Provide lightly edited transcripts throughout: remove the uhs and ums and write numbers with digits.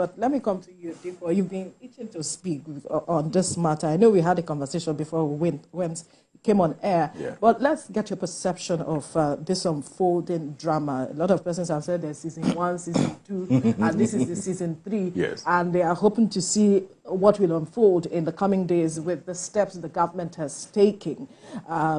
But let me come to you, Dipo. You've been itching to speak on this matter. I know we had a conversation before we came on air, but let's get your perception of this unfolding drama. A lot of persons have said there's season 1, season 2, and this is the season 3. Yes. And they are hoping to see what will unfold in the coming days with the steps the government has taken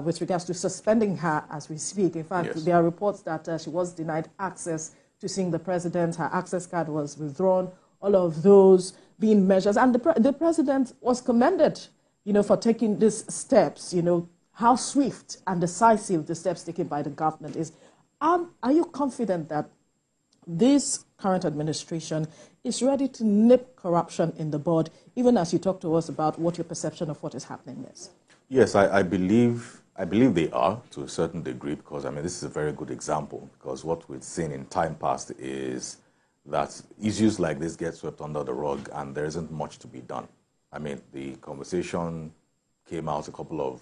with regards to suspending her as we speak. In fact, there are reports that she was denied access to seeing the president. Her access card was withdrawn. All of those being measures. And the president was commended, for taking these steps, how swift and decisive the steps taken by the government is. Are you confident that this current administration is ready to nip corruption in the bud, even as you talk to us about what your perception of what is happening is? Yes, I believe they are to a certain degree, because, this is a very good example, because what we've seen in time past is that issues like this get swept under the rug and there isn't much to be done. The conversation came out a couple of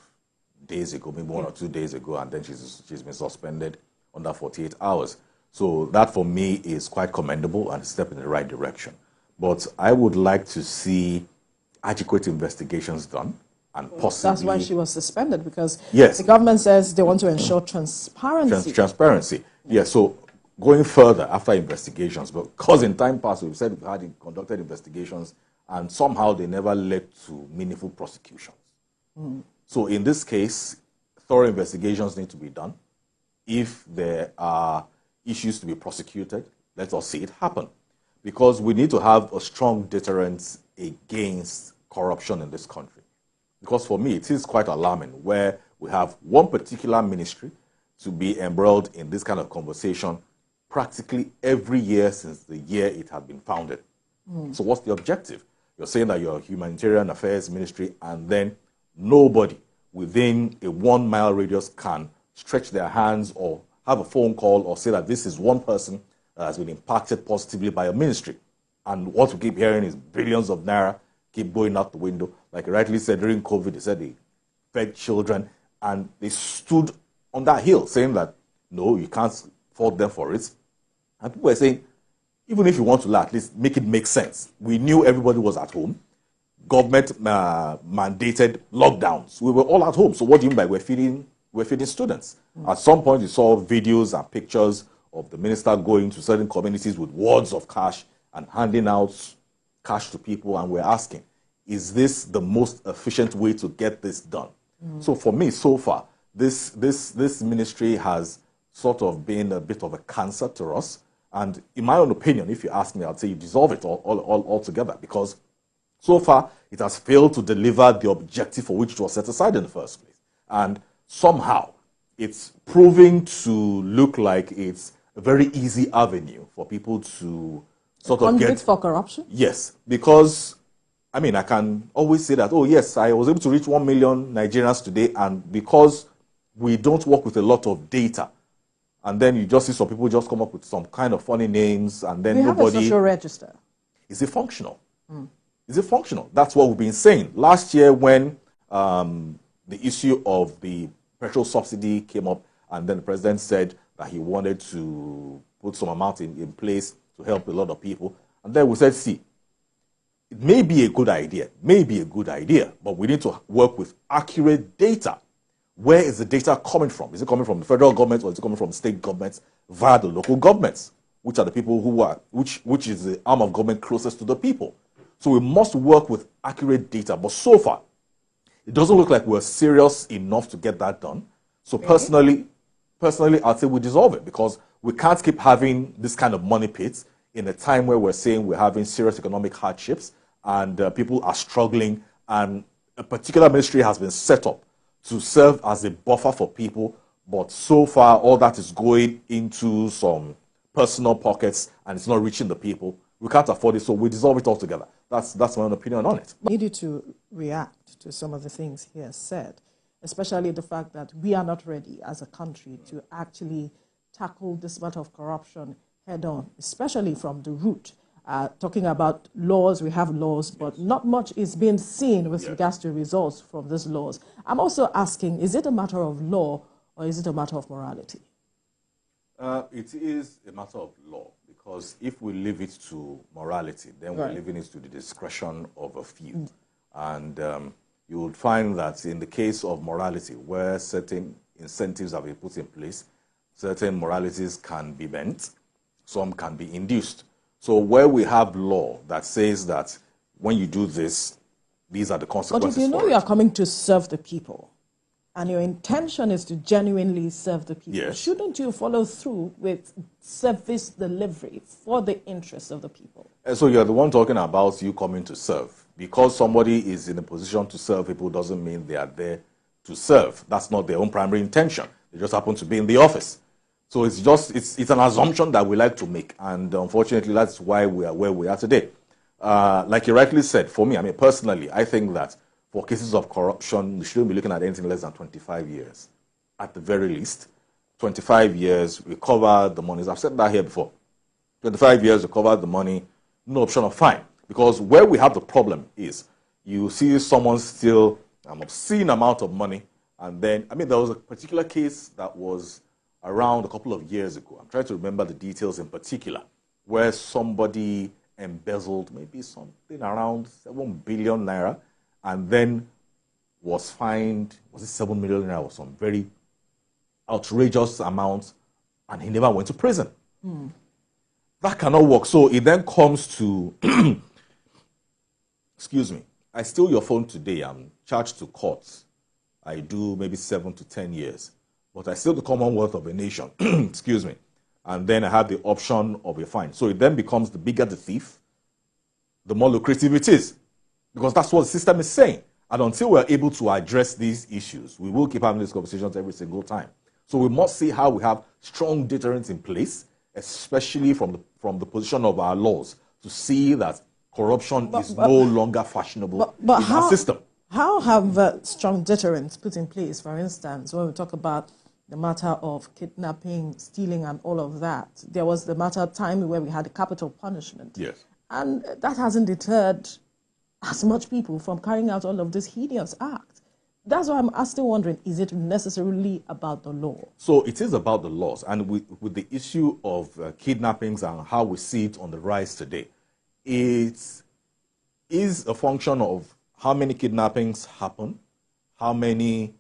days ago, maybe 1 or 2 days ago, and then she's been suspended under 48 hours. So that, for me, is quite commendable and a step in the right direction. But I would like to see adequate investigations done, and possibly... That's why she was suspended, because yes, the government says they want to ensure transparency. Transparency, yes. So going further after investigations, because in time past we've said we've had conducted investigations and somehow they never led to meaningful prosecutions. So in this case, thorough investigations need to be done. If there are issues to be prosecuted, let us see it happen. Because we need to have a strong deterrence against corruption in this country. Because for me, it is quite alarming where we have one particular ministry to be embroiled in this kind of conversation practically every year since the year it had been founded. So what's the objective? You're saying that you're a humanitarian affairs ministry, and then nobody within a 1-mile radius can stretch their hands or have a phone call or say that this is one person that has been impacted positively by a ministry. And what we keep hearing is billions of naira keep going out the window. Like I rightly said, during COVID, they said they fed children, and they stood on that hill saying that, no, you can't fault them for it. And people were saying, even if you want to at least make it make sense. We knew everybody was at home. Government mandated lockdowns. We were all at home. So what do you mean by we're feeding students? At some point, you saw videos and pictures of the minister going to certain communities with wads of cash and handing out cash to people. And we're asking, is this the most efficient way to get this done? So for me, so far, this ministry has sort of been a bit of a cancer to us. And in my own opinion, if you ask me, I'd say you dissolve it all together, because so far it has failed to deliver the objective for which it was set aside in the first place. And somehow it's proving to look like it's a very easy avenue for people to sort of get... for corruption? Yes, because, I can always say that, oh yes, I was able to reach 1 million Nigerians today, and because we don't work with a lot of data, and then you just see some people just come up with some kind of funny names, and then nobody... have a social register. Is it functional? Is it functional? That's what we've been saying. Last year when the issue of the petrol subsidy came up, and then the president said that he wanted to put some amount in place to help a lot of people, and then we said, see, it may be a good idea, but we need to work with accurate data. Where is the data coming from? Is it coming from the federal government, or is it coming from state governments via the local governments, which are the people which is the arm of government closest to the people? So we must work with accurate data. But so far, it doesn't look like we're serious enough to get that done. So personally, I'd say we dissolve it, because we can't keep having this kind of money pits in a time where we're saying we're having serious economic hardships and people are struggling, and a particular ministry has been set up to serve as a buffer for people, but so far all that is going into some personal pockets and it's not reaching the people. We can't afford it, so we dissolve it altogether. That's my own opinion on it. I need you to react to some of the things he has said, especially the fact that we are not ready as a country to actually tackle this matter of corruption head on, especially from the root. Talking about laws, we have laws, but not much is being seen with regards to results from these laws. I'm also asking, is it a matter of law or is it a matter of morality? It is a matter of law, because Because if we leave it to morality, then we're leaving it to the discretion of a few. And you would find that in the case of morality, where certain incentives have been put in place, certain moralities can be bent, some can be induced. So where we have law that says that when you do this, these are the consequences. But if you know you are coming to serve the people, and your intention is to genuinely serve the people, shouldn't you follow through with service delivery for the interests of the people? And so you're the one talking about you coming to serve. Because somebody is in a position to serve people doesn't mean they are there to serve. That's not their own primary intention. They just happen to be in the office. So it's an assumption that we like to make. And unfortunately, that's why we are where we are today. Like you rightly said, for me, I mean, personally, I think that for cases of corruption, we shouldn't be looking at anything less than 25 years. At the very least, 25 years, recover the money. I've said that here before. 25 years, recover the money, no option of fine. Because where we have the problem is you see someone steal an obscene amount of money, and then, I mean, there was a particular case that was around a couple of years ago. I'm trying to remember the details in particular, where somebody embezzled maybe something around 7 billion naira, and then was fined, was it 7 million naira or some very outrageous amount, and he never went to prison. That cannot work. So it then comes to, excuse me, I steal your phone today, I'm charged to court. I do maybe 7 to 10 years. But I steal the commonwealth of a nation, excuse me, and then I have the option of a fine. So it then becomes the bigger the thief, the more lucrative it is. Because that's what the system is saying. And until we're able to address these issues, we will keep having these conversations every single time. So we must see how we have strong deterrents in place, especially from the position of our laws, to see that corruption is no longer fashionable in our system. How have strong deterrents put in place, for instance, when we talk about the matter of kidnapping, stealing, and all of that? There was the matter of time where we had a capital punishment. Yes. And that hasn't deterred as much people from carrying out all of this heinous act. That's why I'm still wondering, is it necessarily about the law? So it is about the laws. And with the issue of kidnappings and how we see it on the rise today, it is a function of how many kidnappings happen, how many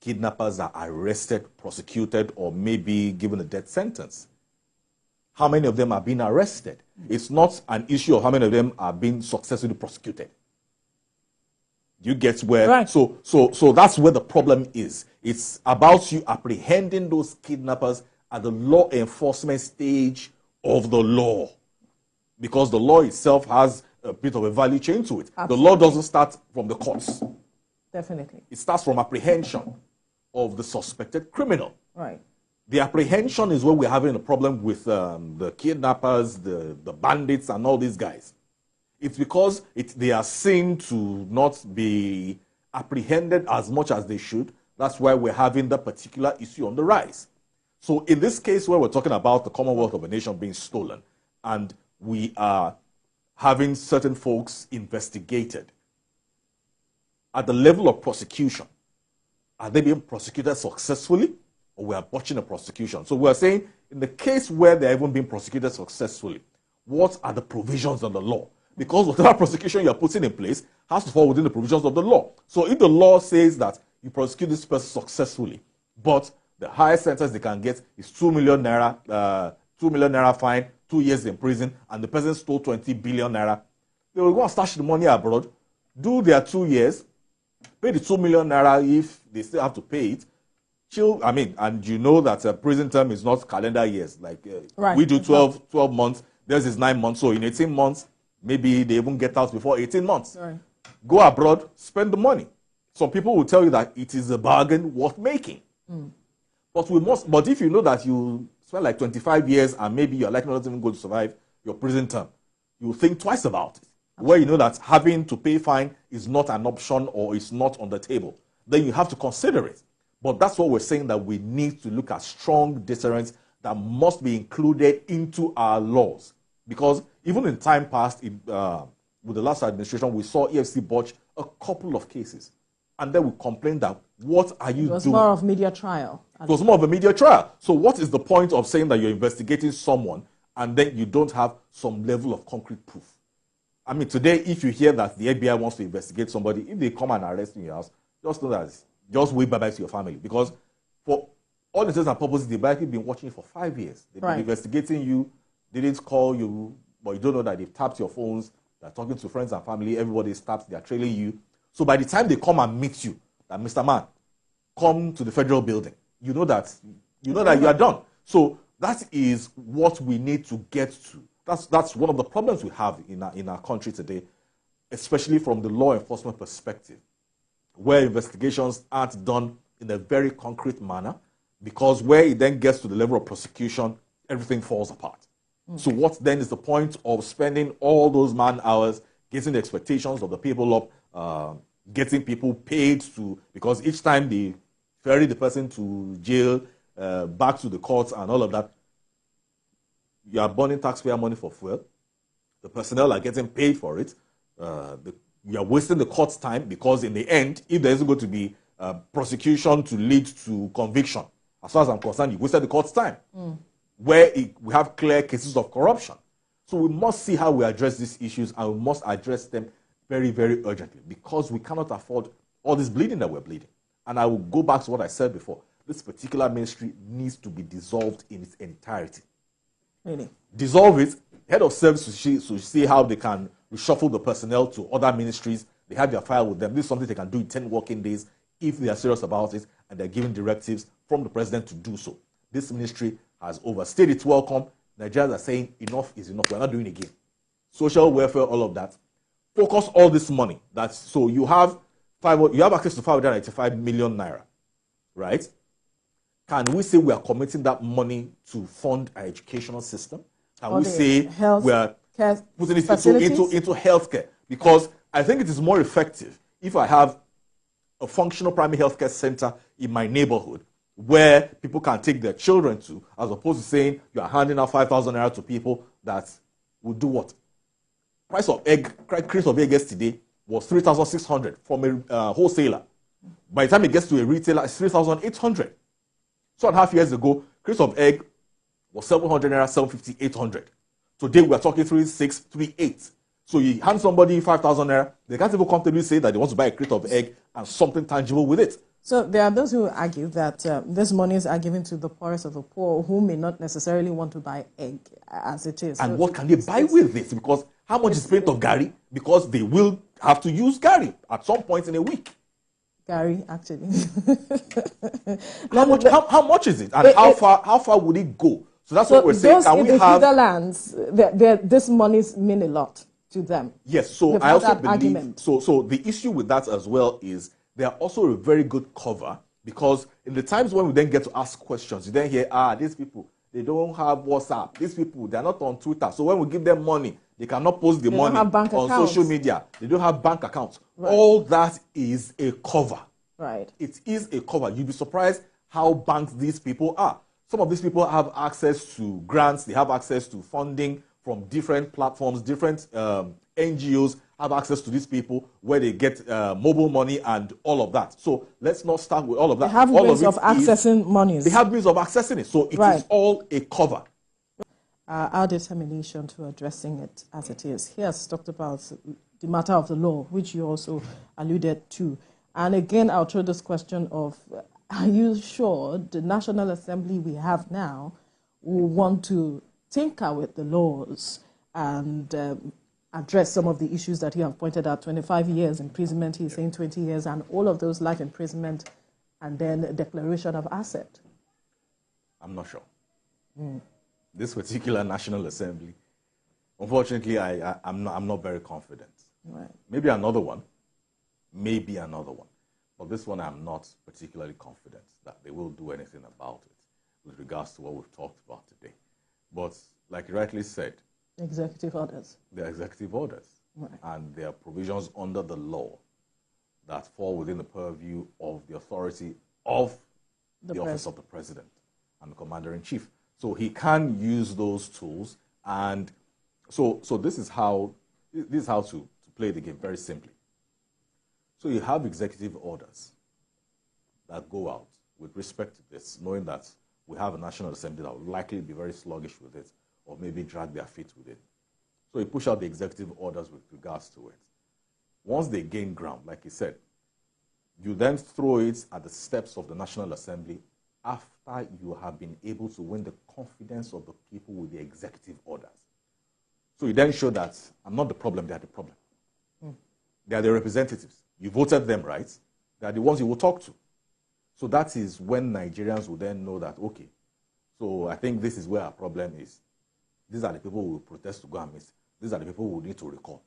kidnappers are arrested, prosecuted, or maybe given a death sentence. How many of them are being arrested? It's not an issue of how many of them are being successfully prosecuted. You get where? Right. So that's where the problem is. It's about you apprehending those kidnappers at the law enforcement stage of the law. Because the law itself has a bit of a value chain to it. Absolutely. The law doesn't start from the courts. Definitely. It starts from apprehension of the suspected criminal. Right. The apprehension is where we're having a problem with the kidnappers, the bandits, and all these guys. It's because they are seen to not be apprehended as much as they should. That's why we're having that particular issue on the rise. So in this case where we're talking about the commonwealth of a nation being stolen, and we are having certain folks investigated, at the level of prosecution, are they being prosecuted successfully, or we are botching a prosecution? So we're saying, in the case where they're even being prosecuted successfully, what are the provisions of the law? Because whatever prosecution you're putting in place has to fall within the provisions of the law. So if the law says that you prosecute this person successfully, but the highest sentence they can get is 2 million naira fine, 2 years in prison, and the person stole 20 billion naira, they will go and stash the money abroad, do their 2 years, pay the 2 million naira if they still have to pay it. And you know that a prison term is not calendar years. Like we do 12 months, theirs is 9 months. So in 18 months, maybe they even get out before 18 months. Right. Go abroad, spend the money. Some people will tell you that it is a bargain worth making. But if you know that you spend like 25 years and maybe you're likely not even going to survive your prison term, you think twice about it. Where you know that having to pay fine is not an option or is not on the table, then you have to consider it. But that's what we're saying, that we need to look at strong deterrents that must be included into our laws. Because even in time past, with the last administration, we saw EFCC botch a couple of cases. And then we complained that, what are you doing? It was more of media trial. It was more of a media trial. So what is the point of saying that you're investigating someone and then you don't have some level of concrete proof. I mean, today, if you hear that the FBI wants to investigate somebody, if they come and arrest you in your house, just know that, just wave bye-bye to your family. Because for all intents and purposes, they've likely been watching you for 5 years. They've been investigating you, they didn't call you, but you don't know that they've tapped your phones, they're talking to friends and family, everybody's tapped, they're trailing you. So by the time they come and meet you, that Mr. Man, come to the federal building, you know that you are done. So that is what we need to get to. That's one of the problems we have in our country today, especially from the law enforcement perspective, where investigations aren't done in a very concrete manner, because where it then gets to the level of prosecution, everything falls apart. So what then is the point of spending all those man hours getting the expectations of the people up, getting people paid to, because each time they ferry the person to jail, back to the courts and all of that, you are burning taxpayer money for fuel. The personnel are getting paid for it. You are wasting the court's time, because in the end, if there isn't going to be prosecution to lead to conviction, as far as I'm concerned, you wasted the court's time, where we have clear cases of corruption. So we must see how we address these issues, and we must address them very, very urgently, because we cannot afford all this bleeding that we're bleeding. And I will go back to what I said before. This particular ministry needs to be dissolved in its entirety. Really? Dissolve it. Head of service to see how they can reshuffle the personnel to other ministries. They have their file with them. This is something they can do in 10 working days if they are serious about it, and they're giving directives from the president to do so. This ministry has overstayed its welcome. Nigerians are saying enough is enough. We're not doing it again. Social welfare, all of that. Focus all this money. So you have access to 595 million naira, right? Can we say we are committing that money to fund our educational system? Can we say we are putting it into healthcare? Because I think it is more effective if I have a functional primary healthcare center in my neighborhood where people can take their children to, as opposed to saying you are handing out 5,000 naira to people that will do what? Crate of egg yesterday was 3,600 from a wholesaler. By the time it gets to a retailer, it's 3,800. 2.5 years ago, crate of egg was 700 naira, 750, 800. Today we are talking 3,600, 3,800. So you hand somebody 5,000 naira, they can't even comfortably say that they want to buy a crate of egg and something tangible with it. So there are those who argue that these monies are given to the poorest of the poor, who may not necessarily want to buy egg as it is. And so what can they buy with it? Because how much is payment of gari? Because they will have to use gari at some point in a week. Gary, actually. how much is it? And how far would it go? So that's what we're saying. Those in the Netherlands, this monies mean a lot to them. Yes, so I also believe, so the issue with that as well is they are also a very good cover, because in the times when we then get to ask questions, you then hear, these people, they don't have WhatsApp. These people, they're not on Twitter. So when we give them money, they cannot post the money on social media. They don't have bank accounts. Right. All that is a cover. Right. It is a cover. You'd be surprised how banked these people are. Some of these people have access to grants. They have access to funding from different platforms. Different NGOs have access to these people where they get mobile money and all of that. So let's not start with all of that. They have means of accessing monies. They have means of accessing it. So it is all a cover. Our determination to addressing it as it is. He has talked about the matter of the law, which you also alluded to. And again, I'll throw this question of, are you sure the National Assembly we have now will want to tinker with the laws and address some of the issues that you have pointed out? 25 years imprisonment, he's saying 20 years, and all of those life imprisonment, and then a declaration of asset. I'm not sure. This particular National Assembly, unfortunately, I'm not very confident. Right. Maybe another one. But this one, I'm not particularly confident that they will do anything about it with regards to what we've talked about today. But like you rightly said, executive orders. They're executive orders. Right. And there are provisions under the law that fall within the purview of the authority of the office of the president and the commander-in-chief. So he can use those tools. And so this is how to play the game very simply. So you have executive orders that go out with respect to this, knowing that we have a National Assembly that will likely be very sluggish with it or maybe drag their feet with it. So he pushed out the executive orders with regards to it. Once they gain ground, like he said, you then throw it at the steps of the National Assembly after you have been able to win the confidence of the people with the executive orders. So you then show that I'm not the problem, they are the problem. They are the representatives. You voted them, right? They are the ones you will talk to. So that is when Nigerians will then know that, okay, so I think this is where our problem is. These are the people who will protest to go and miss. These are the people who need to recall.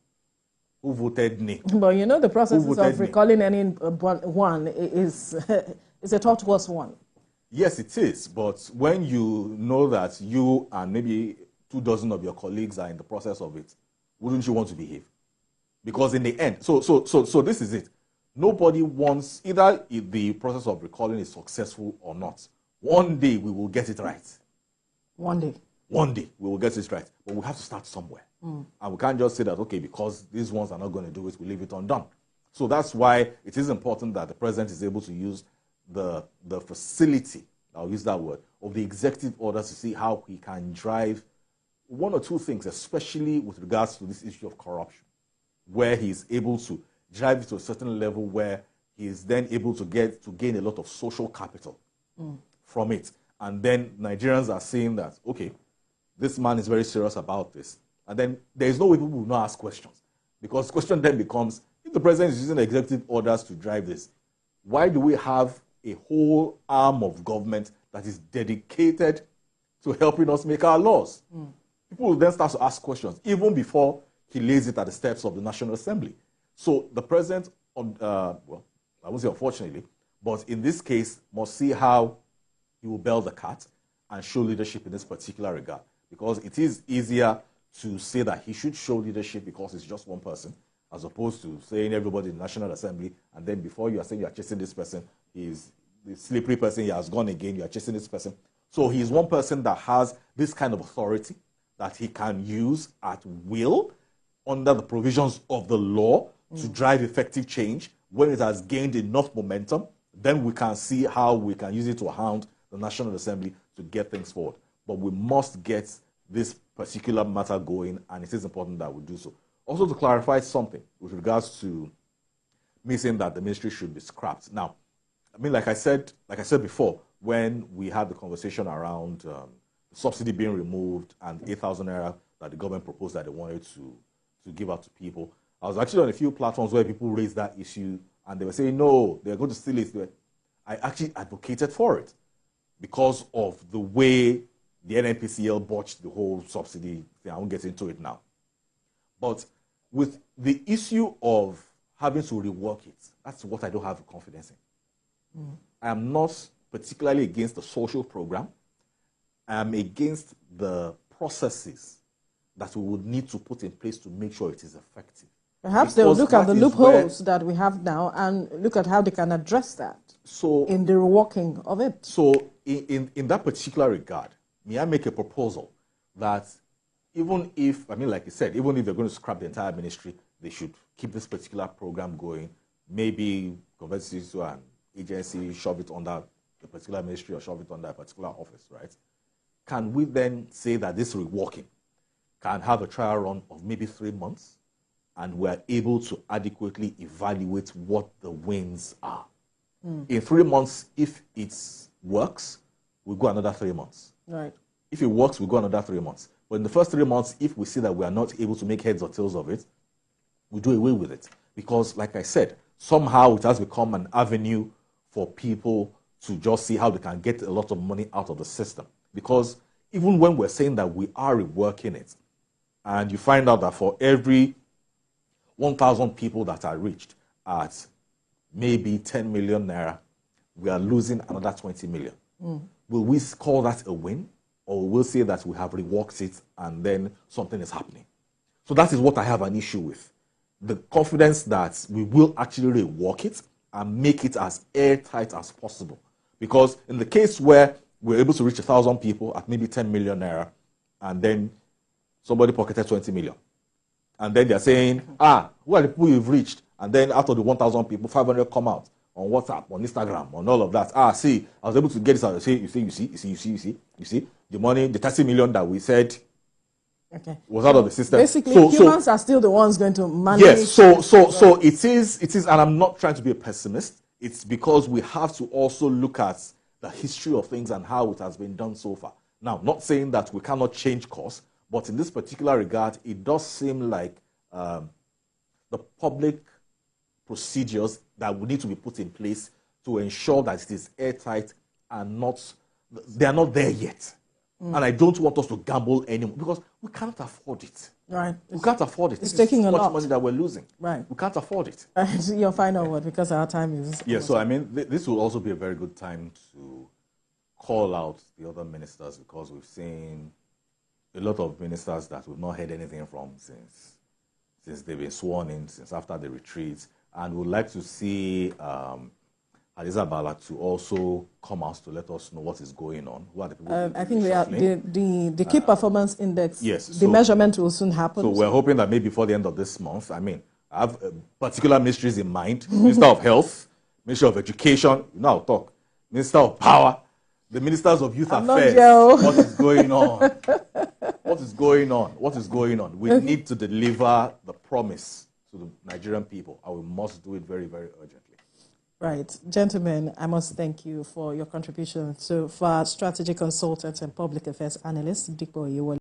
Who voted me? But you know the process of recalling any one is a tortuous one. Yes, it is. But when you know that you and maybe 24 of your colleagues are in the process of it, wouldn't you want to behave? Because in the end, so this is it. Nobody wants, either the process of recalling is successful or not. One day we will get it right. One day. One day we will get it right. But we have to start somewhere. And we can't just say that, okay, because these ones are not going to do it, we leave it undone. So that's why it is important that the president is able to use the facility, I'll use that word, of the executive orders to see how he can drive one or two things, especially with regards to this issue of corruption, where he's able to drive it to a certain level where he is then able to gain a lot of social capital from it. And then Nigerians are saying that, okay, this man is very serious about this. And then there is no way people will not ask questions. Because the question then becomes, if the president is using executive orders to drive this, why do we have a whole arm of government that is dedicated to helping us make our laws? People will then start to ask questions, even before he lays it at the steps of the National Assembly. So the president, well, I won't say unfortunately, but in this case, must see how he will bail the cat and show leadership in this particular regard. Because it is easier to say that he should show leadership because it's just one person, as opposed to saying everybody in the National Assembly, and then before you are saying you are chasing this person, he's the slippery person, he has gone again, you are chasing this person. So he's one person that has this kind of authority that he can use at will under the provisions of the law to drive effective change. When it has gained enough momentum, then we can see how we can use it to hound the National Assembly to get things forward. But we must get this particular matter going, and it is important that we do so. Also, to clarify something with regards to me saying that the ministry should be scrapped. Now, I mean, like I said before, when we had the conversation around subsidy being removed and 8,000 naira that the government proposed that they wanted to give out to people, I was actually on a few platforms where people raised that issue, and they were saying, no, they're going to steal it. I actually advocated for it because of the way the NNPCL botched the whole subsidy thing. I won't get into it now. But with the issue of having to rework it, that's what I don't have confidence in. I am not particularly against the social program. I am against the processes that we would need to put in place to make sure it is effective. Perhaps they'll look at the loopholes that we have now and look at how they can address that in the reworking of it. So in that particular regard, may I make a proposal that even if, I mean, like you said, even if they're going to scrap the entire ministry, they should keep this particular program going, maybe convert it to an agency, shove it under a particular ministry or shove it under a particular office, right? Can we then say that this reworking can have a trial run of maybe 3 months, and we're able to adequately evaluate what the wins are? In 3 months, if it works, we'll go another 3 months. Right. If it works, we'll go another 3 months. But in the first 3 months, if we see that we are not able to make heads or tails of it, we do away with it. Because, like I said, somehow it has become an avenue for people to just see how they can get a lot of money out of the system. Because even when we're saying that we are reworking it, and you find out that for every 1,000 people that are reached at maybe 10 million naira, we are losing another 20 million. Will we call that a win? Or will we say that we have reworked it and then something is happening? So that is what I have an issue with. The confidence that we will actually rework it and make it as airtight as possible. Because in the case where we're able to reach 1,000 people at maybe 10 million naira, and then somebody pocketed 20 million. And then they're saying, who are the people you've reached? And then out of the 1,000 people, 500 come out on WhatsApp, on Instagram, on all of that. I was able to get this out. You see, the money, the 30 million that we said Okay. Was out of the system. Basically, humans are still the ones going to manage. Yes, so it is, and I'm not trying to be a pessimist. It's because we have to also look at the history of things and how it has been done so far. Now, not saying that we cannot change course, but in this particular regard, it does seem like the public procedures that would need to be put in place to ensure that it is airtight and they are not there yet. And I don't want us to gamble anymore because we can't afford it. Right. We can't afford it. It's taking a lot. Much money that we're losing. Right. We can't afford it. Your final word, because our time is... Yeah, so I mean, this will also be a very good time to call out the other ministers, because we've seen a lot of ministers that we've not heard anything from since they've been sworn in, since after the retreat. And we'd like to see Hadiza Bala to also come out to let us know what is going on. Who are the people? I think the key performance index, yes, the measurement will soon happen. So we're hoping that maybe before the end of this month, I mean, I have particular ministries in mind: Minister of Health, Minister of Education, now talk, Minister of Power, the Ministers of Youth Affairs. What is going on? What is going on? What is going on? We need to deliver the promise to the Nigerian people, and we must do it very, very urgently. Right. Gentlemen, I must thank you for your contribution. So for our strategy consultants and public affairs analysts, Dipo Iwole.